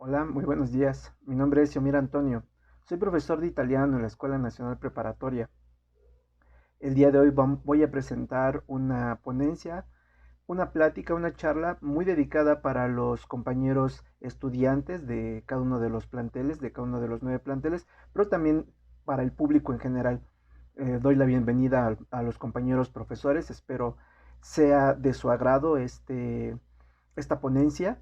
Hola, muy buenos días. Mi nombre es Yomir Antonio. Soy profesor de italiano en la Escuela Nacional Preparatoria. El día de hoy voy a presentar una ponencia, una plática, una charla muy dedicada para los compañeros estudiantes de cada uno de los planteles, de cada uno de los 9 planteles, pero también para el público en general. Doy la bienvenida a los compañeros profesores. Espero sea de su agrado esta ponencia,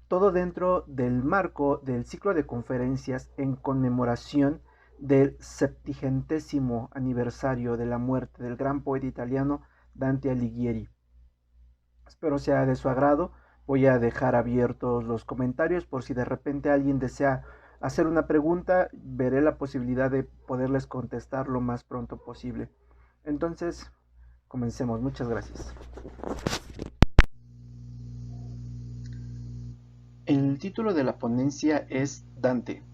todo dentro del marco del ciclo de conferencias en conmemoración del 70º aniversario de la muerte del gran poeta italiano Dante Alighieri. Espero sea de su agrado. Voy a dejar abiertos los comentarios por si de repente alguien desea hacer una pregunta. Veré la posibilidad de poderles contestar lo más pronto posible. Entonces, comencemos. Muchas gracias. El título de la ponencia es Dante,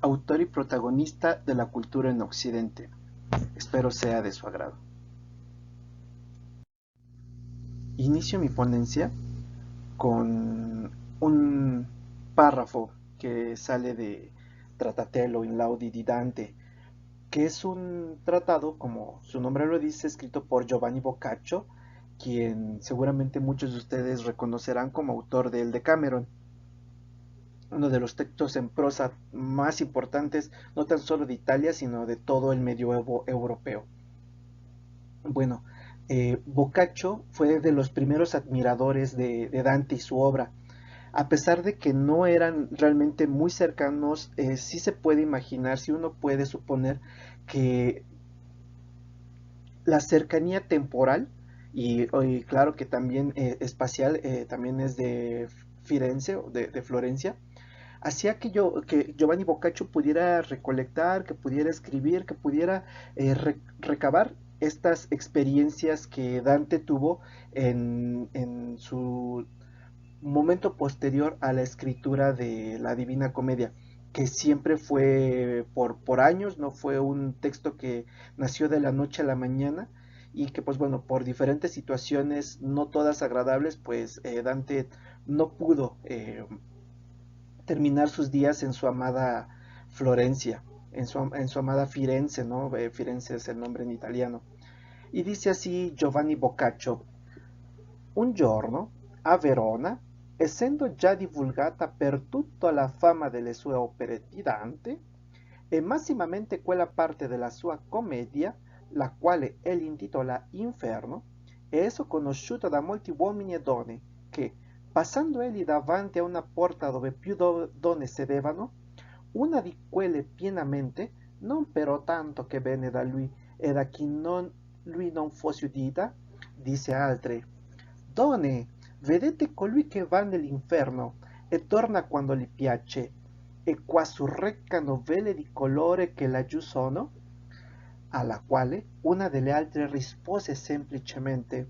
autor y protagonista de la cultura en Occidente. Espero sea de su agrado. Inicio mi ponencia con un párrafo que sale de Tratatello in Laudi di Dante, que es un tratado, como su nombre lo dice, escrito por Giovanni Boccaccio, quien seguramente muchos de ustedes reconocerán como autor del Decameron, uno de los textos en prosa más importantes, no tan solo de Italia, sino de todo el medioevo europeo. Bueno, Boccaccio fue de los primeros admiradores de Dante y su obra. A pesar de que no eran realmente muy cercanos, sí se puede imaginar, sí uno puede suponer que la cercanía temporal y claro que también espacial, también es de Firenze, de Florencia, hacía que Giovanni Boccaccio pudiera recolectar, que pudiera escribir, que pudiera recabar estas experiencias que Dante tuvo en su momento posterior a la escritura de la Divina Comedia, que siempre fue por años, no fue un texto que nació de la noche a la mañana y que pues bueno, por diferentes situaciones no todas agradables, pues Dante no pudo terminar sus días en su amada Florencia, en su amada Firenze, ¿no? Firenze es el nombre en italiano. Y dice así Giovanni Boccaccio: un giorno, a Verona, essendo già divulgata per tutto la fama delle sue opere di Dante, e massimamente quella parte della sua commedia, la quale egli intitola Inferno, è esso conosciuto da molti uomini e donne, che, passando egli davanti a una porta dove più donne sedevano, una di quelle pienamente, non però tanto che venne da lui e da chi lui non fosse udita, disse a altre: donne, vedete colui che va nell'inferno e torna quando gli piace, e qua surreccano vele di colore che laggiù sono? Alla quale una delle altre rispose semplicemente: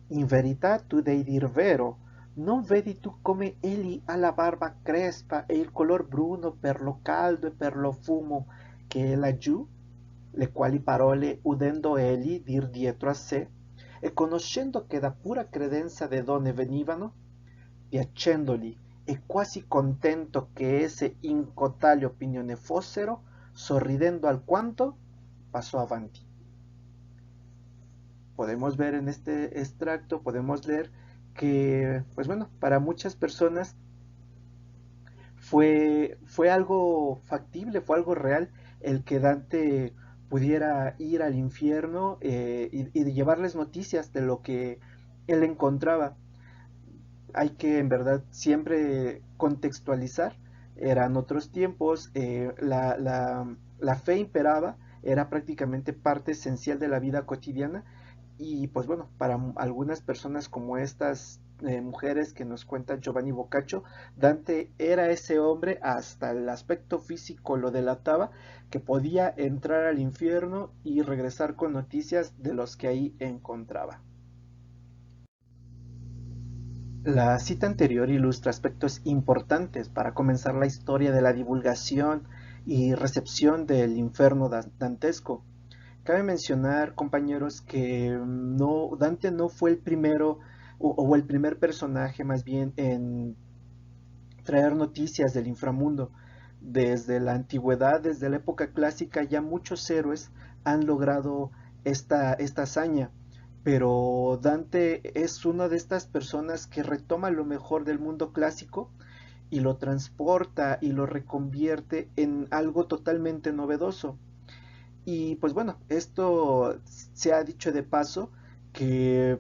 in verità tu devi dir vero, non vedi tu come egli ha la barba crespa e il color bruno per lo caldo e per lo fumo che è laggiù? Le quali parole udendo egli dir dietro a sé, e conoscendo che da pura credenza de donne venivano, piacendogli e quasi contento che esse in cotale opinione fossero, sorridendo alquanto, pasó avanti. Podemos ver en este extracto, podemos leer que, pues bueno, para muchas personas fue algo factible, fue algo real el que Dante pudiera ir al infierno y llevarles noticias de lo que él encontraba. Hay que en verdad siempre contextualizar. Eran otros tiempos, la fe imperaba, era prácticamente parte esencial de la vida cotidiana y pues bueno, para algunas personas como estas mujeres que nos cuenta Giovanni Boccaccio, Dante era ese hombre, hasta el aspecto físico lo delataba, que podía entrar al infierno y regresar con noticias de los que ahí encontraba. La cita anterior ilustra aspectos importantes para comenzar la historia de la divulgación y recepción del inferno dantesco. Cabe mencionar, compañeros, que Dante no fue el primero o el primer personaje más bien en traer noticias del inframundo. Desde la antigüedad, desde la época clásica, ya muchos héroes han logrado esta hazaña, pero Dante es una de estas personas que retoma lo mejor del mundo clásico y lo transporta y lo reconvierte en algo totalmente novedoso. Y pues bueno, esto se ha dicho de paso que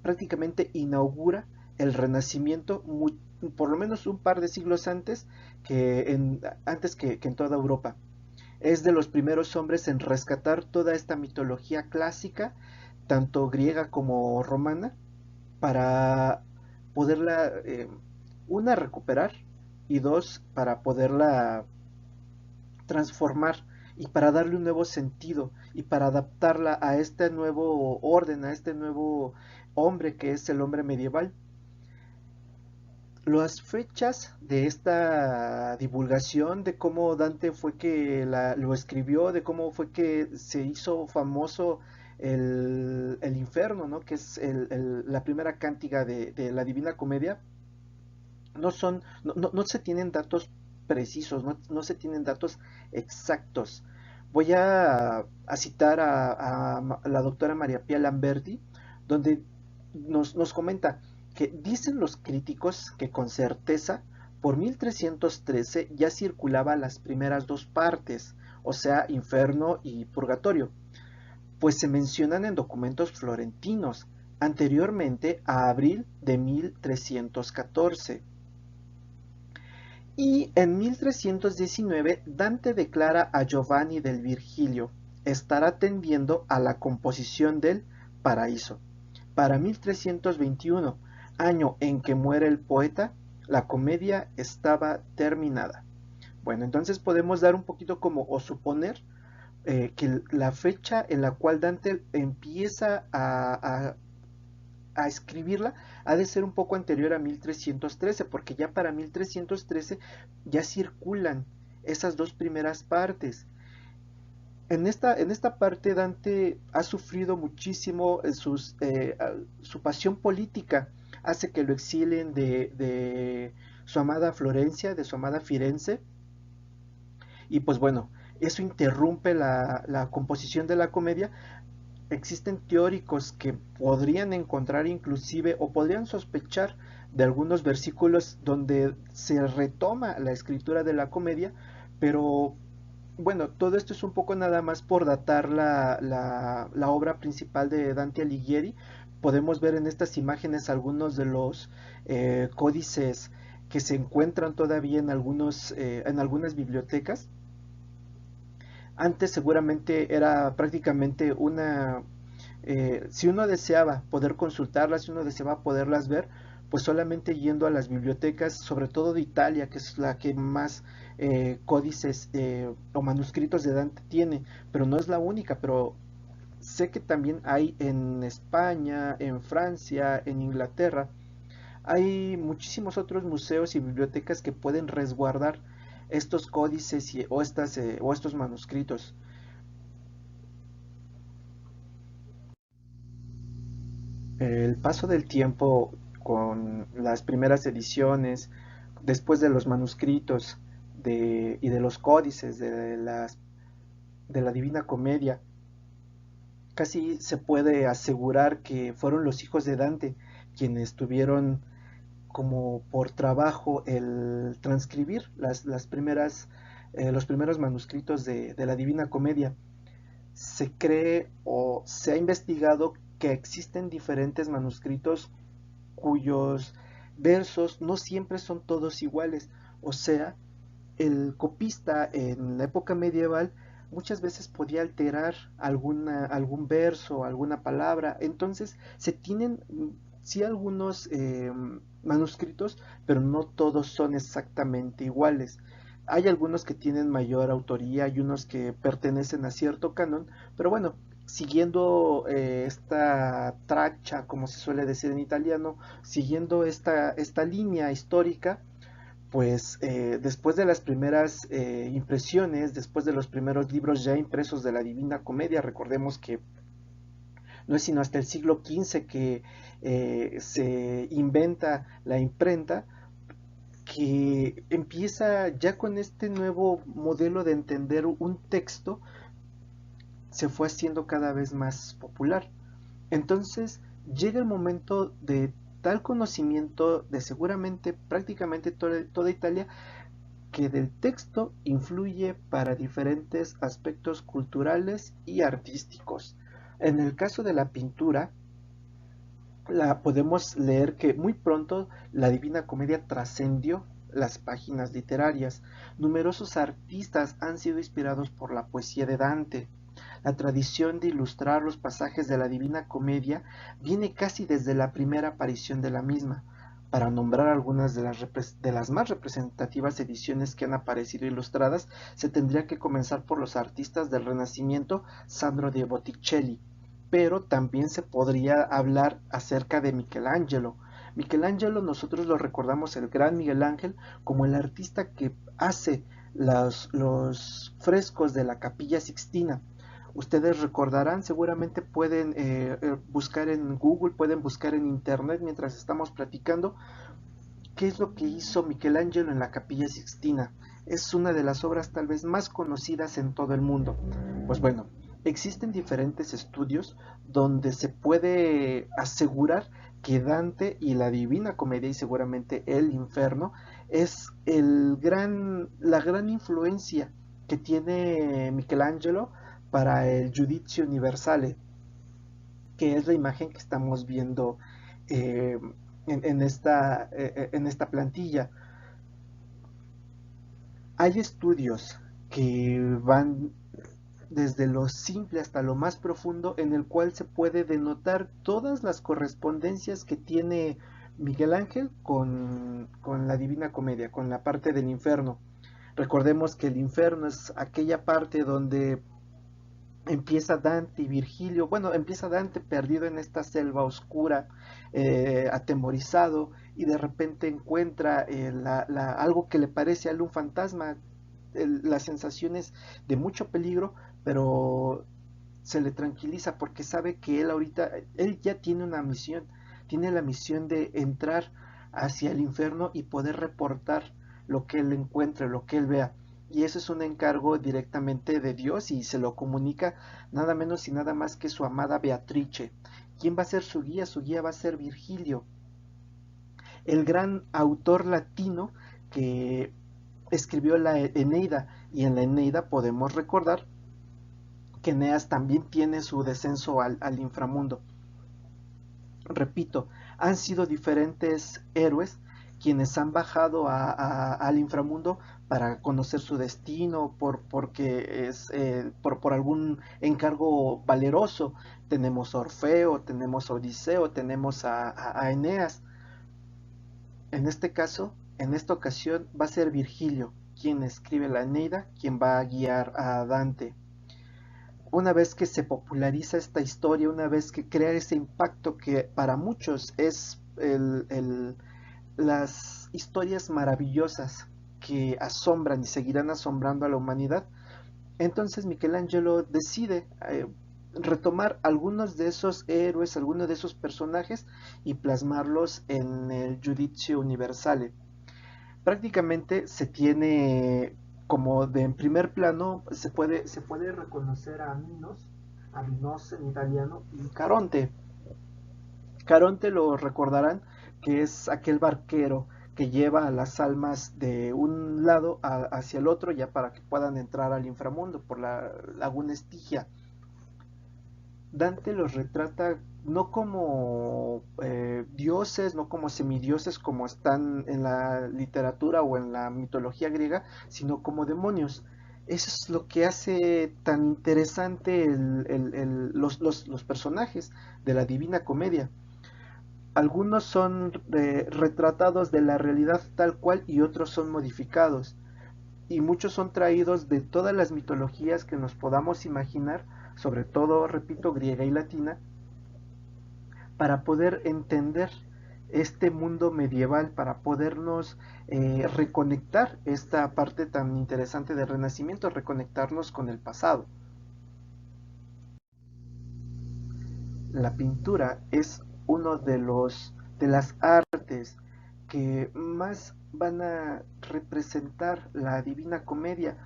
prácticamente inaugura el Renacimiento por lo menos un par de siglos antes que en toda Europa. Es de los primeros hombres en rescatar toda esta mitología clásica, tanto griega como romana, para poderla, una, recuperar, y dos, para poderla transformar y para darle un nuevo sentido y para adaptarla a este nuevo orden, a este nuevo hombre que es el hombre medieval. Las fechas de esta divulgación, de cómo Dante fue que lo escribió, de cómo fue que se hizo famoso el infierno, ¿no? Que es la primera cántiga de la Divina Comedia, no se tienen datos precisos, no se tienen datos exactos. Voy a citar a la doctora María Pia Lamberti, donde nos comenta que dicen los críticos que con certeza por 1313 ya circulaba las primeras dos partes, o sea, infierno y purgatorio, pues se mencionan en documentos florentinos, anteriormente a abril de 1314. Y en 1319 Dante declara a Giovanni del Virgilio estar atendiendo a la composición del Paraíso. Para 1321, año en que muere el poeta, la comedia estaba terminada. Bueno, entonces podemos dar un poquito como o suponer que la fecha en la cual Dante empieza a escribirla ha de ser un poco anterior a 1313, porque ya para 1313 ya circulan esas dos primeras partes. En esta parte Dante ha sufrido muchísimo, su pasión política hace que lo exilen de su amada Florencia, de su amada Firenze, y pues bueno, eso interrumpe la composición de la comedia. Existen teóricos que podrían encontrar inclusive o podrían sospechar de algunos versículos donde se retoma la escritura de la comedia, pero bueno, todo esto es un poco nada más por datar la obra principal de Dante Alighieri. Podemos ver en estas imágenes algunos de los códices que se encuentran todavía en algunas bibliotecas. Antes seguramente era prácticamente si uno deseaba poder consultarlas, si uno deseaba poderlas ver, pues solamente yendo a las bibliotecas, sobre todo de Italia, que es la que más códices o manuscritos de Dante tiene, pero no es la única, pero sé que también hay en España, en Francia, en Inglaterra. Hay muchísimos otros museos y bibliotecas que pueden resguardar estos códices o estos manuscritos. El paso del tiempo con las primeras ediciones, después de los manuscritos y de los códices de la Divina Comedia, casi se puede asegurar que fueron los hijos de Dante quienes tuvieron como por trabajo el transcribir los primeros manuscritos de la Divina Comedia. Se cree o se ha investigado que existen diferentes manuscritos cuyos versos no siempre son todos iguales. O sea, el copista en la época medieval muchas veces podía alterar algún verso, alguna palabra. Entonces se tienen sí algunos manuscritos, pero no todos son exactamente iguales. Hay algunos que tienen mayor autoría y unos que pertenecen a cierto canon, pero bueno, siguiendo esta tracha, como se suele decir en italiano, siguiendo esta línea histórica, pues después de las primeras impresiones, después de los primeros libros ya impresos de la Divina Comedia, recordemos que no es sino hasta el siglo XV que se inventa la imprenta, que empieza ya con este nuevo modelo de entender un texto, se fue haciendo cada vez más popular. Entonces llega el momento de tal conocimiento de seguramente prácticamente toda Italia, que del texto influye para diferentes aspectos culturales y artísticos. En el caso de la pintura, podemos leer que muy pronto la Divina Comedia trascendió las páginas literarias. Numerosos artistas han sido inspirados por la poesía de Dante. La tradición de ilustrar los pasajes de la Divina Comedia viene casi desde la primera aparición de la misma. Para nombrar algunas de las más representativas ediciones que han aparecido ilustradas, se tendría que comenzar por los artistas del Renacimiento, Sandro de Botticelli, pero también se podría hablar acerca de Michelangelo. Michelangelo nosotros lo recordamos, el gran Miguel Ángel, como el artista que hace los frescos de la Capilla Sixtina. Ustedes recordarán, seguramente pueden buscar en Google, pueden buscar en internet mientras estamos platicando qué es lo que hizo Michelangelo en la Capilla Sixtina. Es una de las obras tal vez más conocidas en todo el mundo. Pues bueno, existen diferentes estudios donde se puede asegurar que Dante y la Divina Comedia, y seguramente el Inferno, es la gran influencia que tiene Michelangelo para el Giudizio Universale, que es la imagen que estamos viendo eh, en esta plantilla. Hay estudios que van desde lo simple hasta lo más profundo, en el cual se puede denotar todas las correspondencias que tiene Miguel Ángel con la Divina Comedia, con la parte del infierno. Recordemos que el infierno es aquella parte donde empieza Dante y Virgilio, bueno, empieza Dante perdido en esta selva oscura, atemorizado, y de repente encuentra algo que le parece a él un fantasma, las sensaciones de mucho peligro, pero se le tranquiliza porque sabe que él ahorita, él ya tiene una misión, tiene la misión de entrar hacia el infierno y poder reportar lo que él encuentre, lo que él vea. Y eso es un encargo directamente de Dios y se lo comunica nada menos y nada más que su amada Beatrice. ¿Quién va a ser su guía? Su guía va a ser Virgilio, el gran autor latino que escribió la Eneida. Y en la Eneida podemos recordar que Eneas también tiene su descenso al inframundo. Repito, han sido diferentes héroes quienes han bajado al inframundo para conocer su destino, porque es por algún encargo valeroso. Tenemos a Orfeo, tenemos a Odiseo, tenemos a Eneas. En este caso, en esta ocasión, va a ser Virgilio quien escribe la Eneida, quien va a guiar a Dante. Una vez que se populariza esta historia, una vez que crea ese impacto que para muchos es las historias maravillosas que asombran y seguirán asombrando a la humanidad, entonces Michelangelo decide retomar algunos de esos héroes, algunos de esos personajes y plasmarlos en el Giudizio Universale. Prácticamente se tiene como de en primer plano, se puede reconocer a Minos en italiano, y Caronte. Caronte lo recordarán, que es aquel barquero que lleva a las almas de un lado hacia el otro ya para que puedan entrar al inframundo por la laguna Estigia. Dante los retrata no como dioses, no como semidioses como están en la literatura o en la mitología griega, sino como demonios. Eso es lo que hace tan interesante los personajes de la Divina Comedia. Algunos son retratados de la realidad tal cual y otros son modificados. Y muchos son traídos de todas las mitologías que nos podamos imaginar, sobre todo, repito, griega y latina, para poder entender este mundo medieval, para podernos reconectar esta parte tan interesante del Renacimiento, reconectarnos con el pasado. La pintura es uno de las artes que más van a representar la Divina Comedia.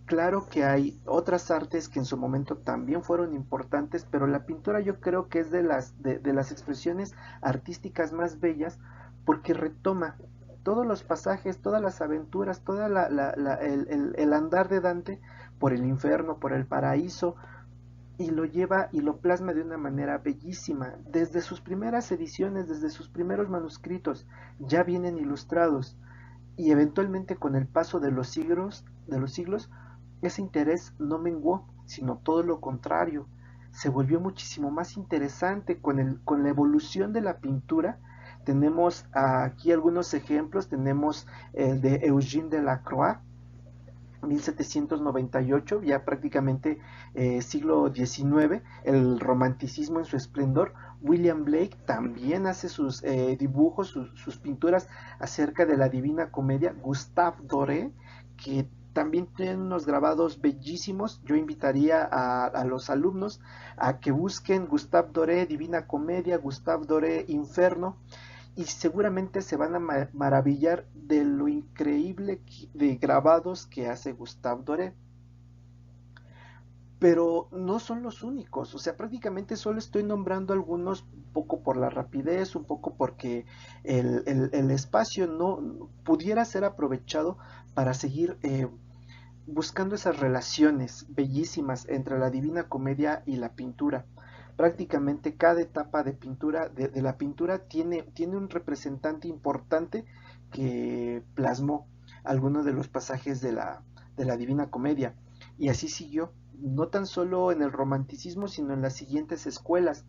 Claro que hay otras artes que en su momento también fueron importantes, pero la pintura yo creo que es de las expresiones artísticas más bellas porque retoma todos los pasajes, todas las aventuras, toda el andar de Dante por el infierno, por el paraíso, y lo lleva y lo plasma de una manera bellísima. Desde sus primeras ediciones, desde sus primeros manuscritos, ya vienen ilustrados y eventualmente con el paso de los siglos, ese interés no menguó, sino todo lo contrario, se volvió muchísimo más interesante con la evolución de la pintura. Tenemos aquí algunos ejemplos, tenemos el de Eugène Delacroix, 1798, ya prácticamente siglo XIX, el romanticismo en su esplendor. William Blake también hace sus dibujos, sus pinturas acerca de la Divina Comedia. Gustave Doré, que también tiene unos grabados bellísimos. Yo invitaría a los alumnos a que busquen Gustave Doré, Divina Comedia, Gustave Doré, Inferno, y seguramente se van a maravillar de lo increíble de grabados que hace Gustave Doré. Pero no son los únicos, o sea, prácticamente solo estoy nombrando algunos, un poco por la rapidez, un poco porque el espacio no pudiera ser aprovechado para seguir buscando esas relaciones bellísimas entre la Divina Comedia y la pintura. Prácticamente cada etapa de pintura, de la pintura, tiene un representante importante que plasmó algunos de los pasajes de la Divina Comedia. Y así siguió, no tan solo en el romanticismo, sino en las siguientes escuelas.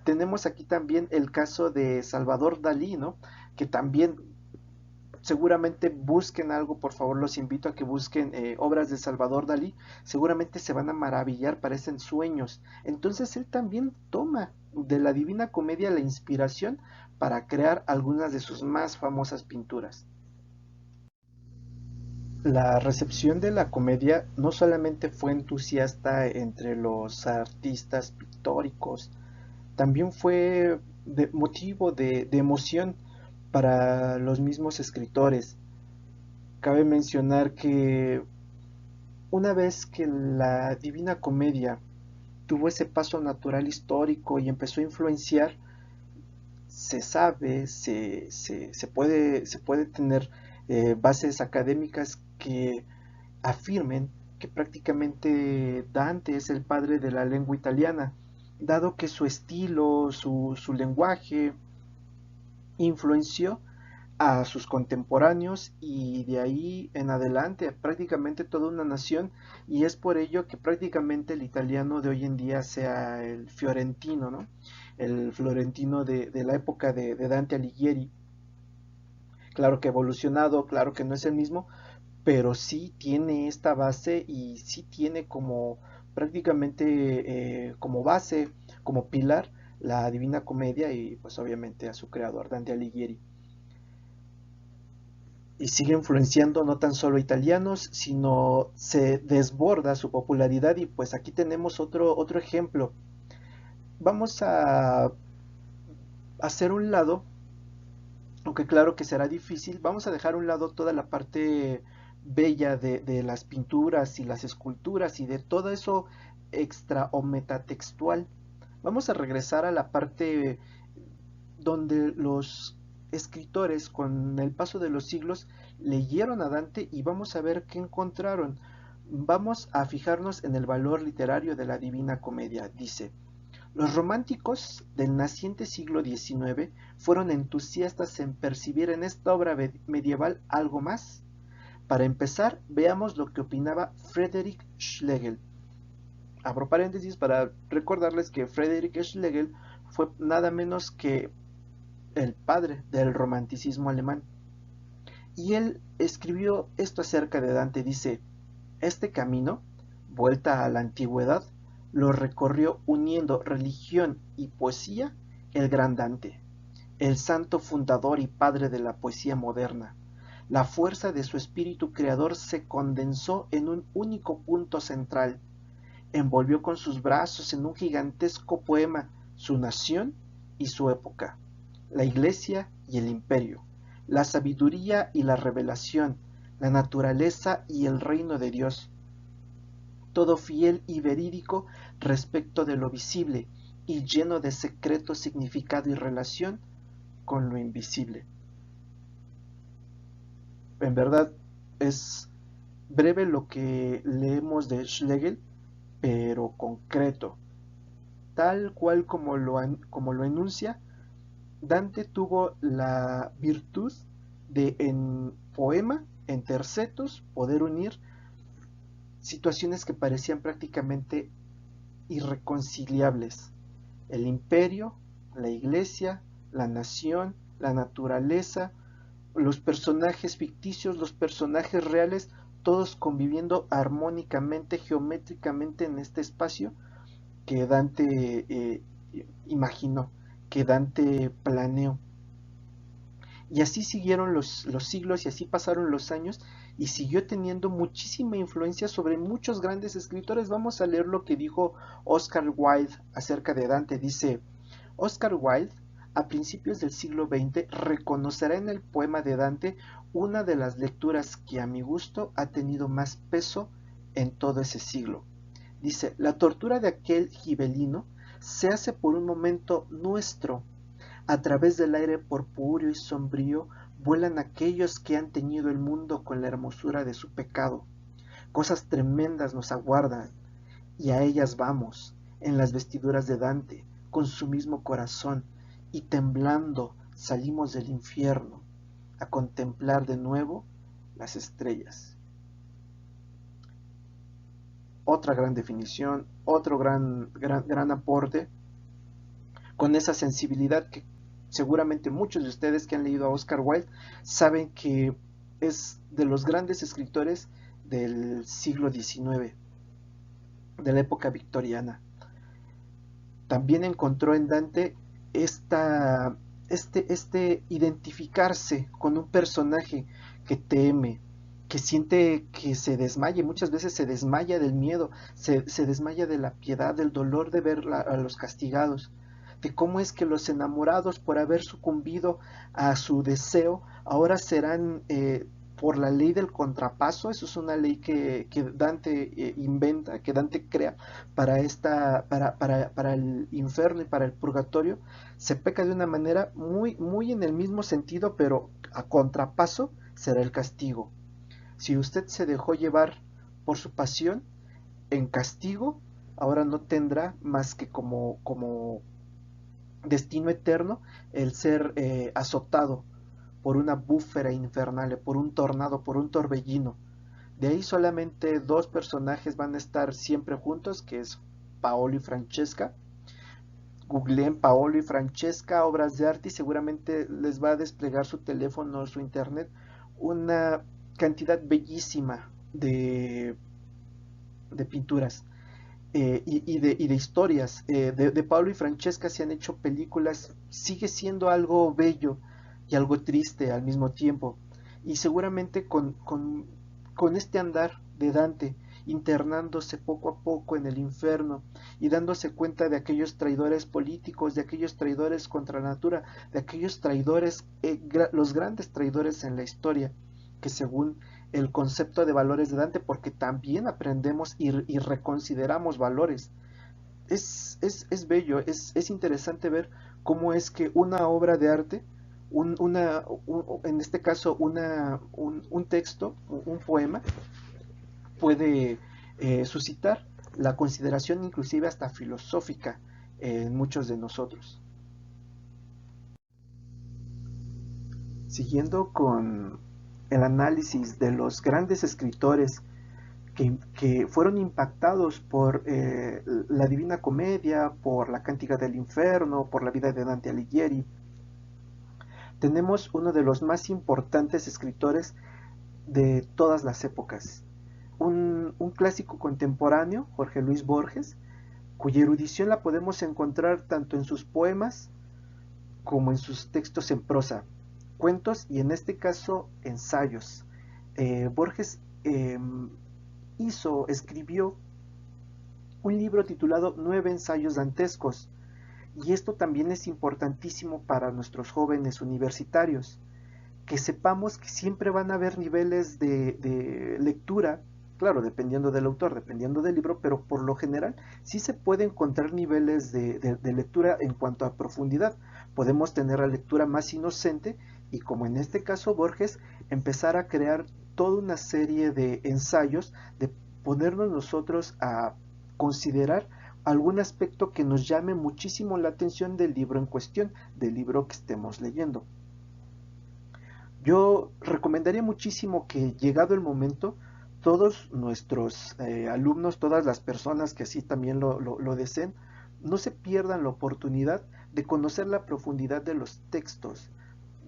Tenemos aquí también el caso de Salvador Dalí, ¿no? Que también seguramente busquen algo, por favor los invito a que busquen obras de Salvador Dalí, seguramente se van a maravillar, parecen sueños. Entonces él también toma de la Divina Comedia la inspiración para crear algunas de sus más famosas pinturas. La recepción de la comedia no solamente fue entusiasta entre los artistas pictóricos, también fue motivo de emoción para los mismos escritores. Cabe mencionar que una vez que la Divina Comedia tuvo ese paso natural histórico y empezó a influenciar, se sabe, se puede tener bases académicas que afirmen que prácticamente Dante es el padre de la lengua italiana, dado que su estilo, su lenguaje influenció a sus contemporáneos y de ahí en adelante prácticamente toda una nación, y es por ello que prácticamente el italiano de hoy en día sea el fiorentino, ¿no? El florentino de la época de Dante Alighieri. Claro que ha evolucionado, claro que no es el mismo, pero sí tiene esta base y sí tiene como prácticamente como base, como pilar, la Divina Comedia y pues obviamente a su creador, Dante Alighieri. Y sigue influenciando no tan solo italianos, sino se desborda su popularidad. Y pues aquí tenemos otro ejemplo. Vamos a hacer un lado, aunque claro que será difícil, vamos a dejar a un lado toda la parte bella de las pinturas y las esculturas y de todo eso extra o metatextual. Vamos a regresar a la parte donde los escritores con el paso de los siglos leyeron a Dante y vamos a ver qué encontraron. Vamos a fijarnos en el valor literario de la Divina Comedia. Dice: los románticos del naciente siglo XIX fueron entusiastas en percibir en esta obra medieval algo más. Para empezar, veamos lo que opinaba Friedrich Schlegel. Abro paréntesis para recordarles que Friedrich Schlegel fue nada menos que el padre del romanticismo alemán. Y él escribió esto acerca de Dante, dice: este camino, vuelta a la antigüedad, lo recorrió uniendo religión y poesía el gran Dante, el santo fundador y padre de la poesía moderna. La fuerza de su espíritu creador se condensó en un único punto central, envolvió con sus brazos en un gigantesco poema su nación y su época, la iglesia y el imperio, la sabiduría y la revelación, la naturaleza y el reino de Dios, todo fiel y verídico respecto de lo visible y lleno de secreto significado y relación con lo invisible. En verdad es breve lo que leemos de Schlegel, pero concreto. Tal cual como lo enuncia, Dante tuvo la virtud de en poema, en tercetos, poder unir situaciones que parecían prácticamente irreconciliables. El imperio, la iglesia, la nación, la naturaleza, los personajes ficticios, los personajes reales, todos conviviendo armónicamente, geométricamente en este espacio que Dante imaginó, que Dante planeó. Y así siguieron los siglos y así pasaron los años y siguió teniendo muchísima influencia sobre muchos grandes escritores. Vamos a leer lo que dijo Oscar Wilde acerca de Dante. Dice, Oscar Wilde, a principios del siglo XX, reconocerá en el poema de Dante una de las lecturas que a mi gusto ha tenido más peso en todo ese siglo. Dice, la tortura de aquel gibelino se hace por un momento nuestro. A través del aire purpúreo y sombrío vuelan aquellos que han teñido el mundo con la hermosura de su pecado. Cosas tremendas nos aguardan, y a ellas vamos, en las vestiduras de Dante, con su mismo corazón, y temblando salimos del infierno, a contemplar de nuevo las estrellas. Otra gran definición, otro gran aporte, con esa sensibilidad que seguramente muchos de ustedes que han leído a Oscar Wilde saben que es de los grandes escritores del siglo XIX, de la época victoriana. También encontró en Dante este identificarse con un personaje que teme, que siente que se desmaya, muchas veces se desmaya del miedo, se desmaya de la piedad, del dolor de ver a los castigados, de cómo es que los enamorados por haber sucumbido a su deseo ahora serán por la ley del contrapaso. Eso es una ley que Dante inventa, que Dante crea para el infierno y para el purgatorio. Se peca de una manera muy en el mismo sentido, pero a contrapaso será el castigo. Si usted se dejó llevar por su pasión, en castigo, ahora no tendrá más que como destino eterno el ser azotado por una búfera infernal, por un tornado, por un torbellino. De ahí solamente dos personajes van a estar siempre juntos, que es Paolo y Francesca. Googleen Paolo y Francesca, obras de arte, y seguramente les va a desplegar su teléfono o su internet una cantidad bellísima de pinturas. Y de historias. De Pablo y Francesca se han hecho películas, sigue siendo algo bello y algo triste al mismo tiempo. Y seguramente con este andar de Dante, internándose poco a poco en el infierno y dándose cuenta de aquellos traidores políticos, de aquellos traidores contra la natura, de aquellos traidores, los grandes traidores en la historia, que según el concepto de valores de Dante, porque también aprendemos y reconsideramos valores. Es bello, es interesante ver cómo es que una obra de arte, en este caso un texto, un poema, puede suscitar la consideración inclusive hasta filosófica en muchos de nosotros. Siguiendo con el análisis de los grandes escritores que fueron impactados por la Divina Comedia, por la Cántica del Infierno, por la vida de Dante Alighieri, tenemos uno de los más importantes escritores de todas las épocas, un clásico contemporáneo, Jorge Luis Borges, cuya erudición la podemos encontrar tanto en sus poemas como en sus textos en prosa, cuentos y en este caso ensayos. Borges escribió un libro titulado 9 ensayos dantescos, y esto también es importantísimo para nuestros jóvenes universitarios. que sepamos que siempre van a haber niveles de lectura, claro, dependiendo del autor, dependiendo del libro, pero por lo general sí se puede encontrar niveles de lectura en cuanto a profundidad. Podemos tener la lectura más inocente y, como en este caso Borges, empezar a crear toda una serie de ensayos, de ponernos nosotros a considerar algún aspecto que nos llame muchísimo la atención del libro en cuestión, del libro que estemos leyendo. Yo recomendaría muchísimo que, llegado el momento, todos nuestros alumnos, todas las personas que así también lo deseen, no se pierdan la oportunidad de conocer la profundidad de los textos.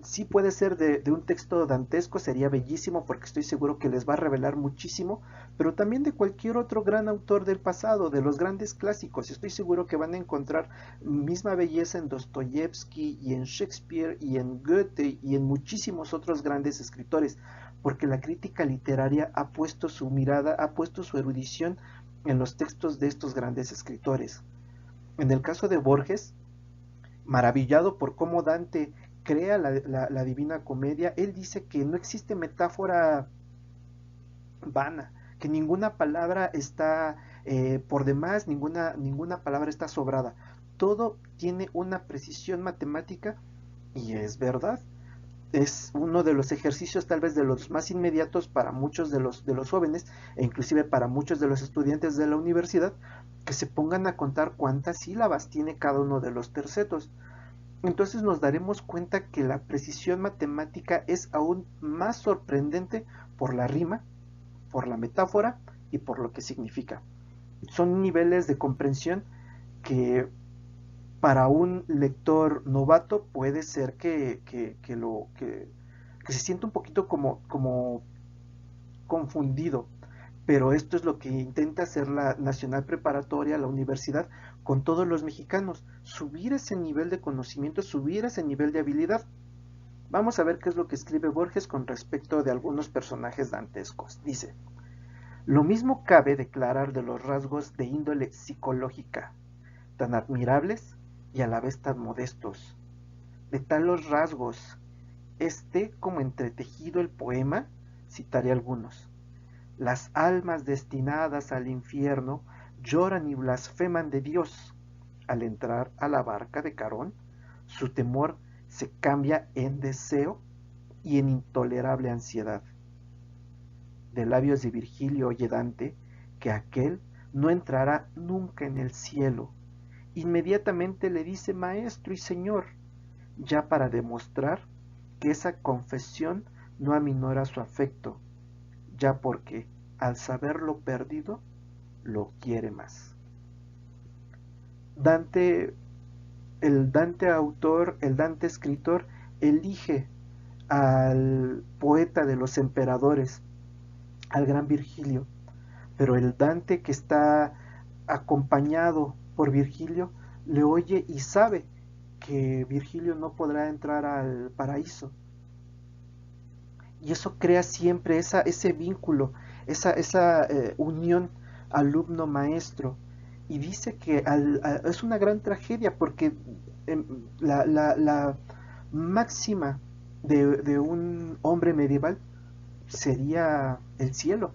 Sí puede ser de un texto dantesco, sería bellísimo porque estoy seguro que les va a revelar muchísimo, pero también de cualquier otro gran autor del pasado, de los grandes clásicos. Estoy seguro que van a encontrar misma belleza en Dostoyevsky y en Shakespeare y en Goethe y en muchísimos otros grandes escritores, porque la crítica literaria ha puesto su mirada, ha puesto su erudición en los textos de estos grandes escritores. En el caso de Borges, maravillado por cómo Dante crea la Divina Comedia, él dice que no existe metáfora vana, que ninguna palabra está por demás, ninguna palabra está sobrada. Todo tiene una precisión matemática y es verdad. Es uno de los ejercicios tal vez de los más inmediatos para muchos de los jóvenes e inclusive para muchos de los estudiantes de la universidad, que se pongan a contar cuántas sílabas tiene cada uno de los tercetos. Entonces nos daremos cuenta que la precisión matemática es aún más sorprendente por la rima, por la metáfora y por lo que significa. Son niveles de comprensión que para un lector novato puede ser que se sienta un poquito como confundido, pero esto es lo que intenta hacer la Nacional Preparatoria, la universidad, con todos los mexicanos, subir ese nivel de conocimiento, subir ese nivel de habilidad. Vamos a ver qué es lo que escribe Borges con respecto de algunos personajes dantescos. Dice: lo mismo cabe declarar de los rasgos de índole psicológica, tan admirables y a la vez tan modestos. De talos rasgos esté como entretejido el poema, citaré algunos. Las almas destinadas al infierno lloran y blasfeman de Dios. Al entrar a la barca de Carón, su temor se cambia en deseo y en intolerable ansiedad. De labios de Virgilio oye Dante que aquel no entrará nunca en el cielo. Inmediatamente le dice maestro y señor, ya para demostrar que esa confesión no aminora su afecto, ya porque, al saberlo perdido, lo quiere más. Dante, el Dante autor, el Dante escritor, elige al poeta de los emperadores, al gran Virgilio, pero el Dante que está acompañado por Virgilio le oye y sabe que Virgilio no podrá entrar al paraíso. Y eso crea siempre ese vínculo, esa unión alumno-maestro. Y dice que es una gran tragedia porque la máxima de un hombre medieval sería el cielo.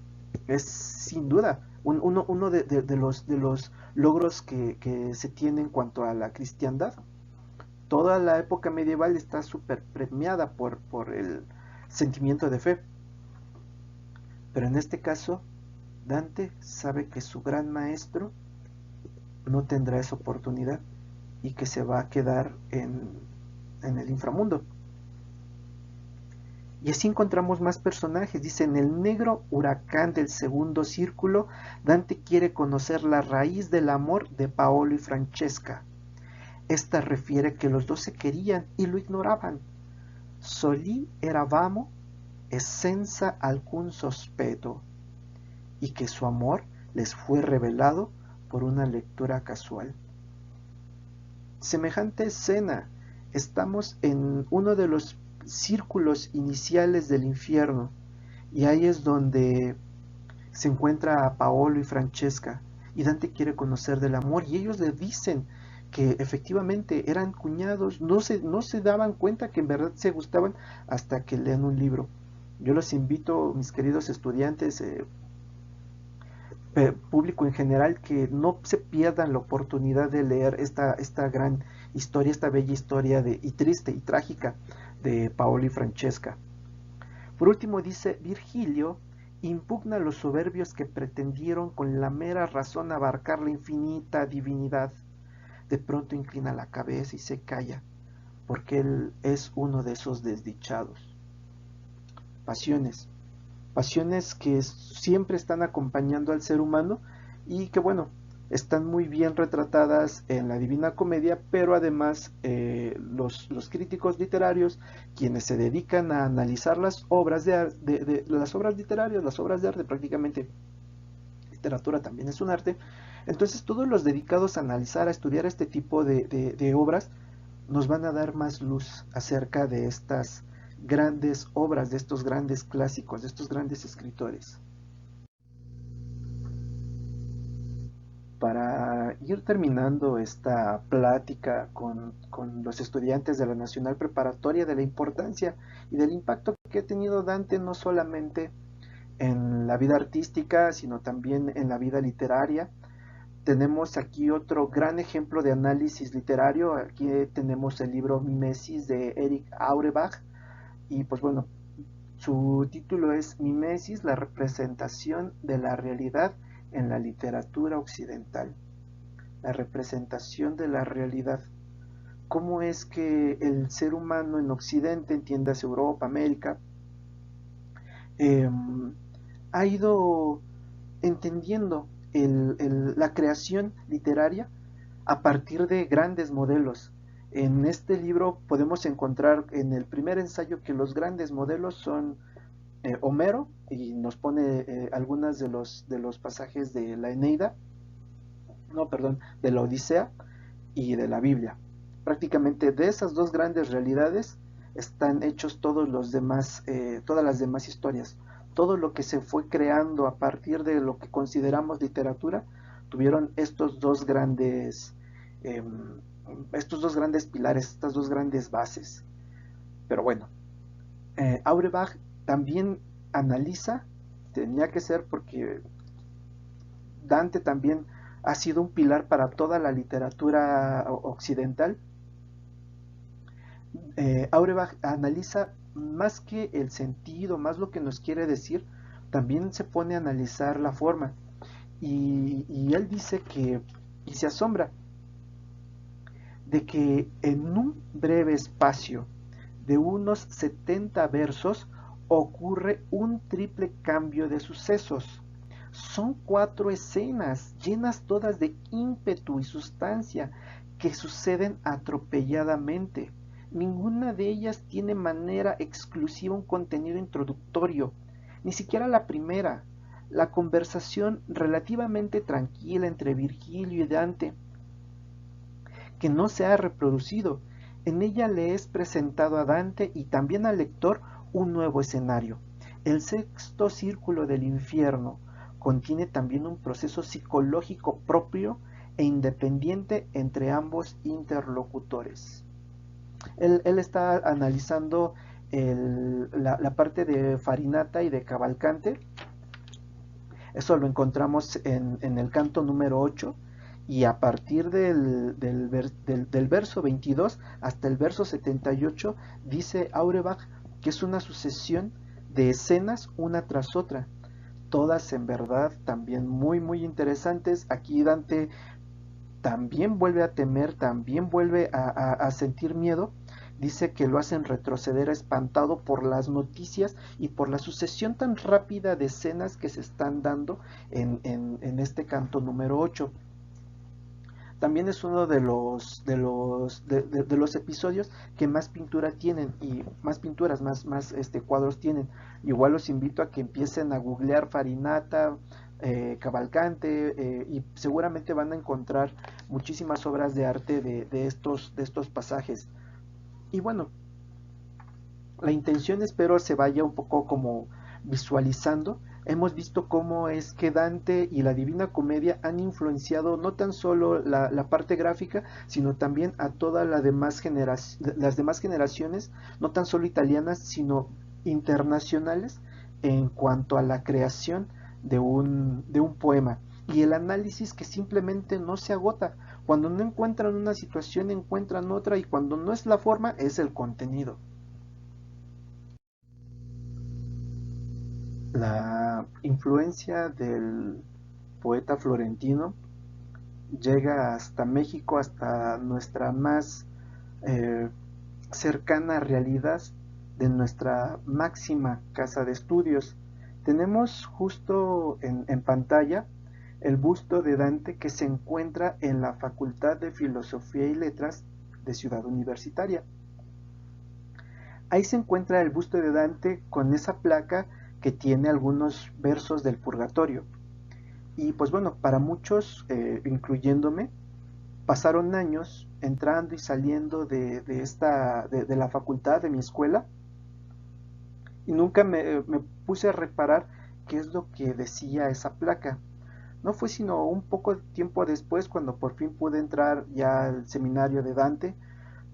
Es sin duda uno de los logros que se tiene en cuanto a la cristiandad. Toda la época medieval está súper premiada por el sentimiento de fe. Pero en este caso, Dante sabe que su gran maestro no tendrá esa oportunidad y que se va a quedar en el inframundo. Y así encontramos más personajes. Dice: en el negro huracán del segundo círculo, Dante quiere conocer la raíz del amor de Paolo y Francesca. Esta refiere que los dos se querían y lo ignoraban. Solì eravamo e senza alcun sospetto, y que su amor les fue revelado por una lectura casual. Semejante escena, estamos en uno de los círculos iniciales del infierno, y ahí es donde se encuentra a Paolo y Francesca, y Dante quiere conocer del amor, y ellos le dicen que efectivamente eran cuñados, no se daban cuenta que en verdad se gustaban hasta que leen un libro. Yo los invito, mis queridos estudiantes, público en general, que no se pierdan la oportunidad de leer esta gran historia, esta bella historia y triste y trágica de Paolo y Francesca. Por último dice: Virgilio impugna a los soberbios que pretendieron con la mera razón abarcar la infinita divinidad. De pronto inclina la cabeza y se calla, porque él es uno de esos desdichados. Pasiones, pasiones que siempre están acompañando al ser humano y que, bueno, están muy bien retratadas en la Divina Comedia, pero además los críticos literarios, quienes se dedican a analizar las obras las obras literarias, las obras de arte, prácticamente literatura también es un arte. Entonces todos los dedicados a analizar, a estudiar este tipo de obras, nos van a dar más luz acerca de estas grandes obras, de estos grandes clásicos, de estos grandes escritores. Para ir terminando esta plática con los estudiantes de la Nacional Preparatoria, de la importancia y del impacto que ha tenido Dante no solamente en la vida artística, sino también en la vida literaria, tenemos aquí otro gran ejemplo de análisis literario. Aquí tenemos el libro Mimesis de Erich Auerbach, y pues bueno, su título es Mimesis, la representación de la realidad en la literatura occidental. La representación de la realidad. ¿Cómo es que el ser humano en Occidente, entiéndase Europa, América, ha ido entendiendo la creación literaria a partir de grandes modelos? En este libro podemos encontrar en el primer ensayo que los grandes modelos son Homero, y nos pone algunas de los pasajes de la Eneida, no, perdón, de la Odisea y de la Biblia. Prácticamente de esas dos grandes realidades están hechos todas las demás historias. Todo lo que se fue creando a partir de lo que consideramos literatura tuvieron eh, estos dos grandes pilares, estas dos grandes bases. Pero bueno, Auerbach también analiza, tenía que ser porque Dante también ha sido un pilar para toda la literatura occidental. Auerbach analiza más que el sentido, más lo que nos quiere decir, también se pone a analizar la forma. Y él dice que, y se asombra, de que en un breve espacio de unos 70 versos ocurre un triple cambio de sucesos. Son 4 escenas llenas todas de ímpetu y sustancia que suceden atropelladamente. Ninguna de ellas tiene manera exclusiva un contenido introductorio, ni siquiera la primera. La conversación relativamente tranquila entre Virgilio y Dante, que no se ha reproducido. En ella le es presentado a Dante y también al lector un nuevo escenario. El sexto círculo del infierno contiene también un proceso psicológico propio e independiente entre ambos interlocutores. Él está analizando la parte de Farinata y de Cavalcante. Eso lo encontramos en el canto número 8, y a partir del verso 22 hasta el verso 78 dice Auerbach que es una sucesión de escenas una tras otra, todas en verdad también muy interesantes. Aquí Dante también vuelve a temer, también vuelve a sentir miedo. Dice que lo hacen retroceder espantado por las noticias y por la sucesión tan rápida de escenas que se están dando en este canto número 8. También es uno de los episodios que más pintura tienen, y más pinturas, más cuadros tienen. Igual los invito a que empiecen a googlear Farinata, Cavalcante, y seguramente van a encontrar muchísimas obras de arte de estos pasajes. Y bueno, la intención espero se vaya un poco como visualizando, hemos visto cómo es que Dante y la Divina Comedia han influenciado no tan solo la parte gráfica, sino también a todas las demás generaciones, no tan solo italianas, sino internacionales, en cuanto a la creación de un poema. Y el análisis que simplemente no se agota. Cuando no encuentran una situación, encuentran otra, y cuando no es la forma, es el contenido. La influencia del poeta florentino llega hasta México, hasta nuestra más eh, cercana realidad de nuestra máxima casa de estudios. Tenemos justo en pantalla el busto de Dante que se encuentra en la Facultad de Filosofía y Letras de Ciudad Universitaria. Ahí se encuentra el busto de Dante con esa placa que tiene algunos versos del Purgatorio. Y pues bueno, para muchos, incluyéndome, pasaron años entrando y saliendo de la facultad, de mi escuela, y nunca me puse a reparar qué es lo que decía esa placa. No fue sino un poco de tiempo después, cuando por fin pude entrar ya al seminario de Dante,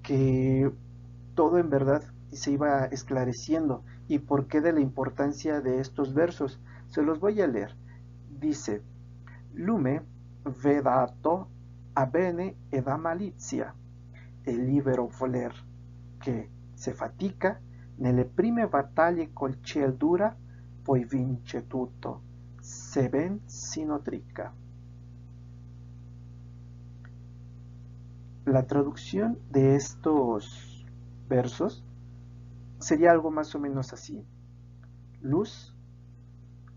que todo en verdad se iba esclareciendo y por qué de la importancia de estos versos. Se los voy a leer. Dice: Lume vedato a bene ed a malizia, e libero voler, che se fatica nelle prime battaglie col ciel dura, poi vince tutto, se ben si notrica. La traducción de estos versos sería algo más o menos así: luz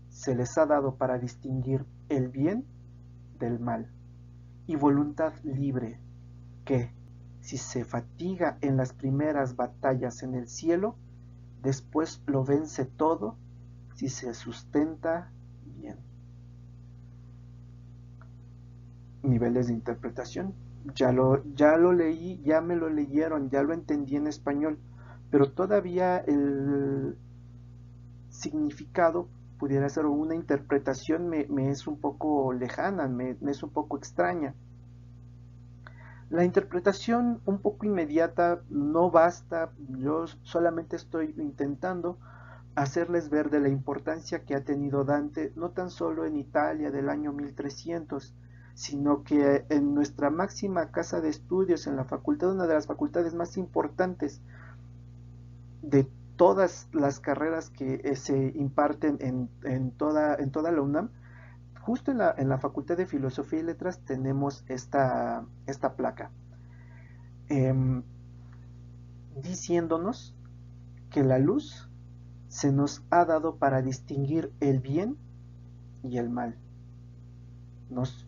se les ha dado para distinguir el bien del mal, y voluntad libre que, si se fatiga en las primeras batallas en el cielo, después lo vence todo si se sustenta bien. Niveles de interpretación. Ya lo leí, ya me lo leyeron, ya lo entendí en español, pero todavía el significado pudiera ser una interpretación, me es un poco lejana, me es un poco extraña. La interpretación un poco inmediata no basta, yo solamente estoy intentando hacerles ver de la importancia que ha tenido Dante, no tan solo en Italia del año 1300, sino que en nuestra máxima casa de estudios, en la facultad, una de las facultades más importantes de todas las carreras que se imparten en toda la UNAM, justo en la Facultad de Filosofía y Letras tenemos esta placa, eh, diciéndonos que la luz se nos ha dado para distinguir el bien y el mal. Nos,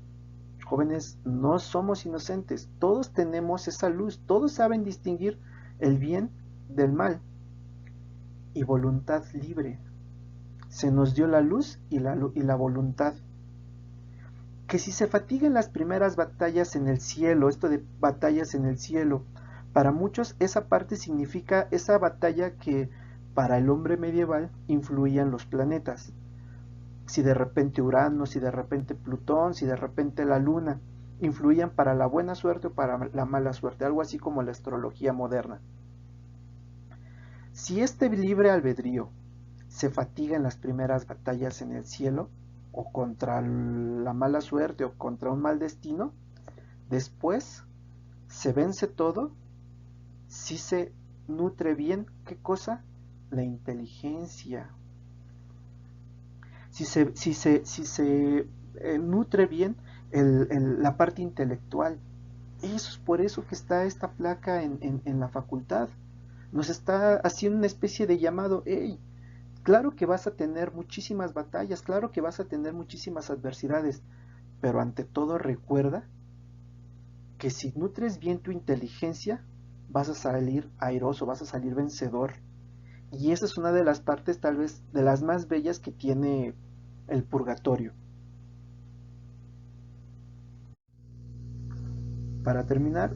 jóvenes, no somos inocentes, todos tenemos esa luz, todos saben distinguir el bien del mal, y voluntad libre. Se nos dio la luz y la voluntad. Que si se fatigan las primeras batallas en el cielo, esto de batallas en el cielo, para muchos esa parte significa esa batalla que para el hombre medieval influían los planetas. Si de repente Urano, si de repente Plutón, si de repente la Luna, influían para la buena suerte o para la mala suerte, algo así como la astrología moderna. Si este libre albedrío se fatiga en las primeras batallas en el cielo, o contra la mala suerte o contra un mal destino, después se vence todo si se nutre bien, ¿qué cosa? La inteligencia. Si se nutre bien la parte intelectual. Eso es por eso que está esta placa en la facultad. Nos está haciendo una especie de llamado: hey, claro que vas a tener muchísimas batallas, claro que vas a tener muchísimas adversidades, pero ante todo recuerda que si nutres bien tu inteligencia, vas a salir airoso, vas a salir vencedor. Y esa es una de las partes tal vez de las más bellas que tiene el purgatorio. Para terminar,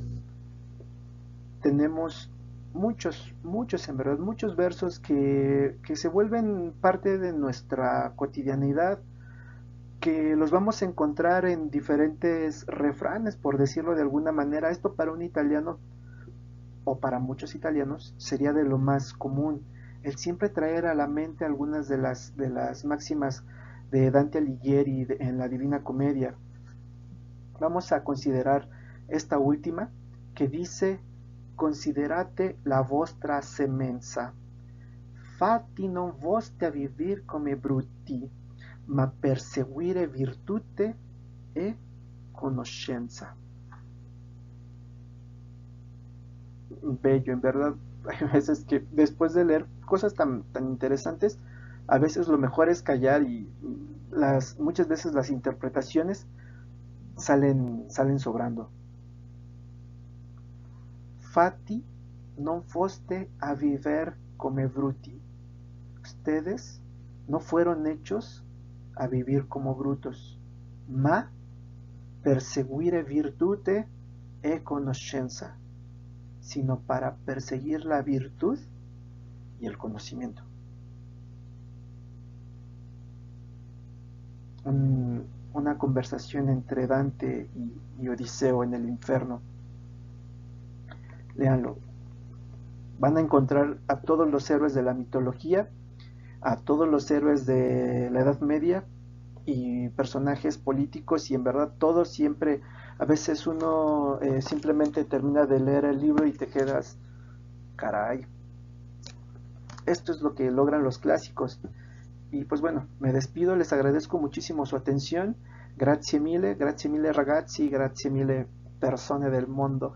tenemos muchos en verdad, muchos versos que se vuelven parte de nuestra cotidianidad, que los vamos a encontrar en diferentes refranes, por decirlo de alguna manera. Esto para un italiano o para muchos italianos sería de lo más común, el siempre traer a la mente algunas de las máximas de Dante Alighieri en la Divina Comedia. Vamos a considerar esta última que dice: considerate la vostra semenza, fatti non voste a vivir come brutti, ma perseguire virtute e conoscenza. Bello, en verdad. Hay veces que después de leer cosas tan interesantes, a veces lo mejor es callar, y muchas veces las interpretaciones salen sobrando. Fatti non foste a viver come bruti. Ustedes no fueron hechos a vivir como brutos, ma perseguire virtute e conoscenza, sino para perseguir la virtud y el conocimiento. Una conversación entre Dante y Odiseo en el infierno. Léanlo. Van a encontrar a todos los héroes de la mitología, a todos los héroes de la Edad Media y personajes políticos, y en verdad todos siempre, a veces uno simplemente termina de leer el libro y te quedas, caray, esto es lo que logran los clásicos. Y pues bueno, me despido, les agradezco muchísimo su atención, grazie mille ragazzi, grazie mille persone del mondo,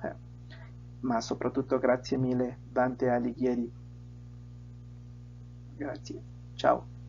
ma soprattutto grazie mille Dante Alighieri. Grazie, ciao.